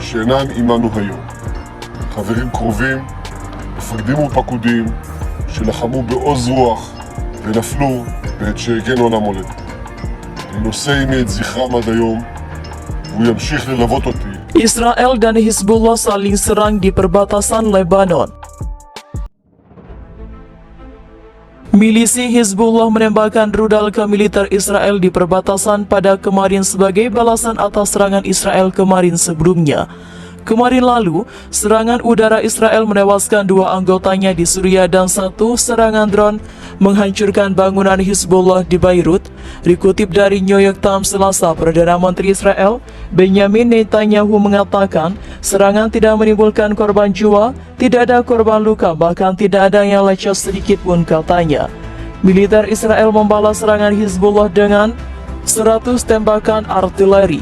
שאינן עמנו היום. חברים קרובים, מפקדים ופקודים שלחמו בעוז רוח ונפלו בעת שהגנו על המולדת. אני נושא עימי את זכרם עד היום, והוא ימשיך ללוות אותי. Israel dan Hizbullah saling serang di perbatasan Lebanon. Milisi Hizbullah menembakkan rudal ke militer Israel di perbatasan pada kemarin sebagai balasan atas serangan Israel kemarin sebelumnya. Kemarin lalu, serangan udara Israel menewaskan 2 anggotanya di Suriah dan 1 serangan drone menghancurkan bangunan Hizbullah di Beirut. Dikutip dari New York Times Selasa, Perdana Menteri Israel Benjamin Netanyahu mengatakan serangan tidak menimbulkan korban jiwa, tidak ada korban luka, bahkan tidak ada yang lecet sedikit pun, katanya. Militer Israel membalas serangan Hizbullah dengan 100 tembakan artileri.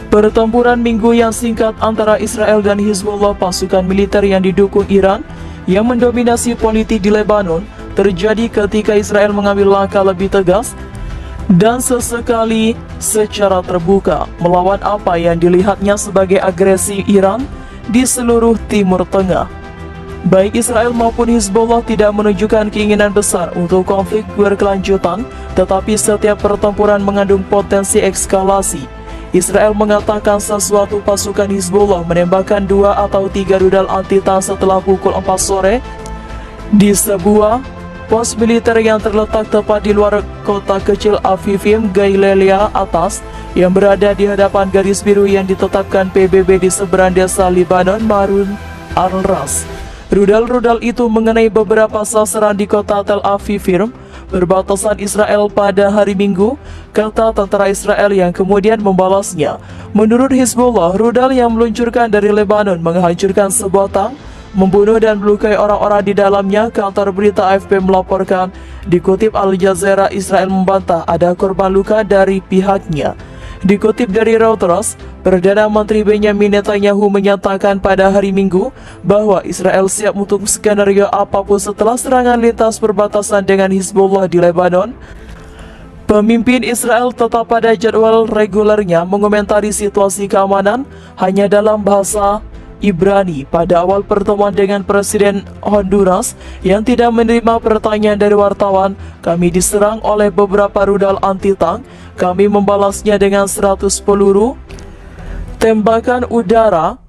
Pertempuran minggu yang singkat antara Israel dan Hizbullah, pasukan militer yang didukung Iran yang mendominasi politik di Lebanon, terjadi ketika Israel mengambil langkah lebih tegas dan sesekali secara terbuka melawan apa yang dilihatnya sebagai agresi Iran di seluruh Timur Tengah. Baik Israel maupun Hizbullah tidak menunjukkan keinginan besar untuk konflik berkelanjutan, tetapi setiap pertempuran mengandung potensi eskalasi. Israel mengatakan sesuatu pasukan Hizbullah menembakkan 2 atau 3 rudal anti-tank setelah pukul 4 sore di sebuah pos militer yang terletak tepat di luar kota kecil Afifim, Galilea Atas, yang berada di hadapan garis biru yang ditetapkan PBB di seberang desa Lebanon, Marun al-Ras. Rudal-rudal itu mengenai beberapa sasaran di kota Tel Afifim, perbatasan Israel pada hari Minggu, kata tentara Israel yang kemudian membalasnya. Menurut Hizbullah, rudal yang meluncurkan dari Lebanon menghancurkan sebuah tank, membunuh dan melukai orang-orang di dalamnya, kantor berita AFP melaporkan. Dikutip Al Jazeera, Israel membantah ada korban luka dari pihaknya. Dikutip dari Reuters, Perdana Menteri Benjamin Netanyahu menyatakan pada hari Minggu bahwa Israel siap untuk skenario apapun setelah serangan lintas perbatasan dengan Hizbullah di Lebanon. Pemimpin Israel tetap pada jadwal regulernya mengomentari situasi keamanan hanya dalam bahasa Ibrani pada awal pertemuan dengan Presiden Honduras yang tidak menerima pertanyaan dari wartawan. Kami diserang oleh beberapa rudal anti-tank, kami membalasnya dengan 100 peluru, tembakan udara,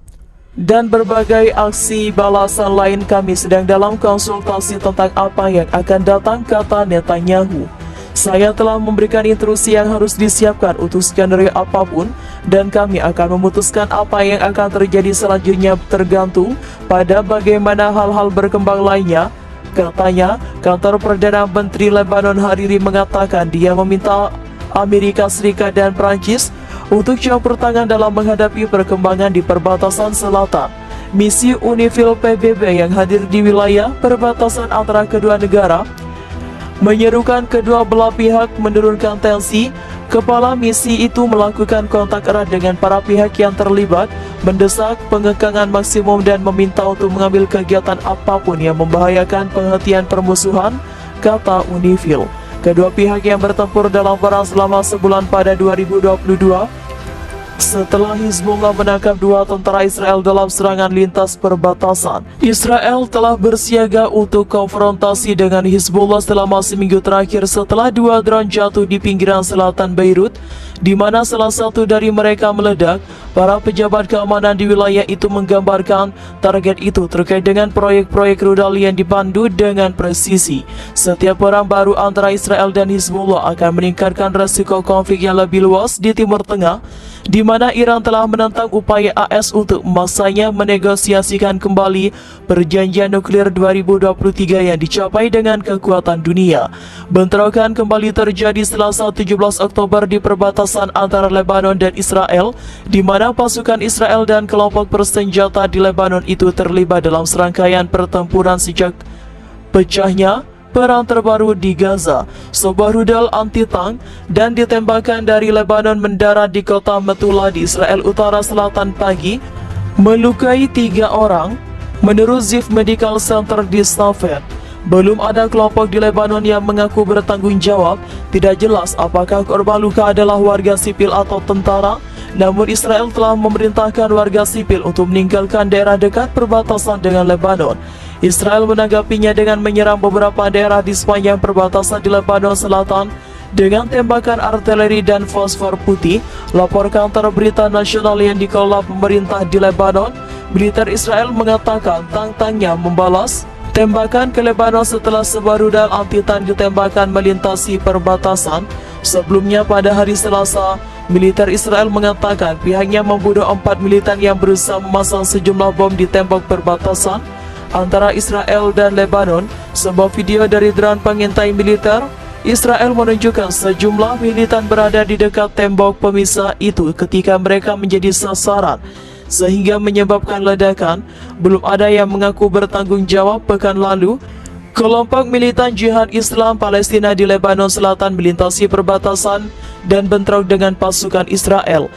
dan berbagai aksi balasan lain. Kami sedang dalam konsultasi tentang apa yang akan datang, kata Netanyahu. Saya telah memberikan instruksi yang harus disiapkan untuk skenario apapun, dan kami akan memutuskan apa yang akan terjadi selanjutnya tergantung pada bagaimana hal-hal berkembang lainnya, katanya. Kantor Perdana Menteri Lebanon Hariri mengatakan dia meminta Amerika Serikat dan Prancis untuk campur tangan dalam menghadapi perkembangan di perbatasan selatan. Misi UNIFIL PBB yang hadir di wilayah perbatasan antara kedua negara menyerukan kedua belah pihak menurunkan tensi. Kepala misi itu melakukan kontak erat dengan para pihak yang terlibat, mendesak pengekangan maksimum dan meminta untuk mengambil kegiatan apapun yang membahayakan penghentian permusuhan, kata UNIFIL. Kedua pihak yang bertempur dalam perang selama sebulan pada 2022 setelah Hizbullah menangkap 2 tentara Israel dalam serangan lintas perbatasan. Israel telah bersiaga untuk konfrontasi dengan Hizbullah selama seminggu terakhir setelah 2 drone jatuh di pinggiran selatan Beirut, di mana salah satu dari mereka meledak. Para pejabat keamanan di wilayah itu menggambarkan target itu terkait dengan proyek-proyek rudal yang dipandu dengan presisi. Setiap perang baru antara Israel dan Hizbullah akan meningkatkan resiko konflik yang lebih luas di Timur Tengah, di mana Iran telah menentang upaya AS untuk memaksanya menegosiasikan kembali perjanjian nuklir 2023 yang dicapai dengan kekuatan dunia. Bentrokan kembali terjadi Selasa 17 Oktober di perbatasan antara Lebanon dan Israel, di mana pasukan Israel dan kelompok bersenjata di Lebanon itu terlibat dalam serangkaian pertempuran sejak pecahnya perang terbaru di Gaza. Sebuah rudal anti-tank dan ditembakkan dari Lebanon mendarat di kota Metula di Israel Utara Selatan pagi, melukai 3 orang, menurut Ziv Medical Center di Safed. Belum ada kelompok di Lebanon yang mengaku bertanggung jawab. Tidak jelas apakah korban luka adalah warga sipil atau tentara. Namun Israel telah memerintahkan warga sipil untuk meninggalkan daerah dekat perbatasan dengan Lebanon. Israel menanggapinya dengan menyerang beberapa daerah di sepanjang perbatasan di Lebanon Selatan dengan tembakan artileri dan fosfor putih, lapor kantor berita nasional yang dikelola pemerintah di Lebanon. Militer Israel mengatakan tangtangnya membalas tembakan ke Lebanon setelah sebuah rudal anti-tank ditembakkan melintasi perbatasan. Sebelumnya pada hari Selasa, militer Israel mengatakan pihaknya membunuh 4 militan yang berusaha memasang sejumlah bom di tembok perbatasan antara Israel dan Lebanon. Sebuah video dari drone pengintai militer Israel menunjukkan sejumlah militan berada di dekat tembok pemisah itu ketika mereka menjadi sasaran, sehingga menyebabkan ledakan. Belum ada yang mengaku bertanggung jawab. Pekan lalu, kelompok militan Jihad Islam Palestina di Lebanon Selatan melintasi perbatasan dan bentrok dengan pasukan Israel.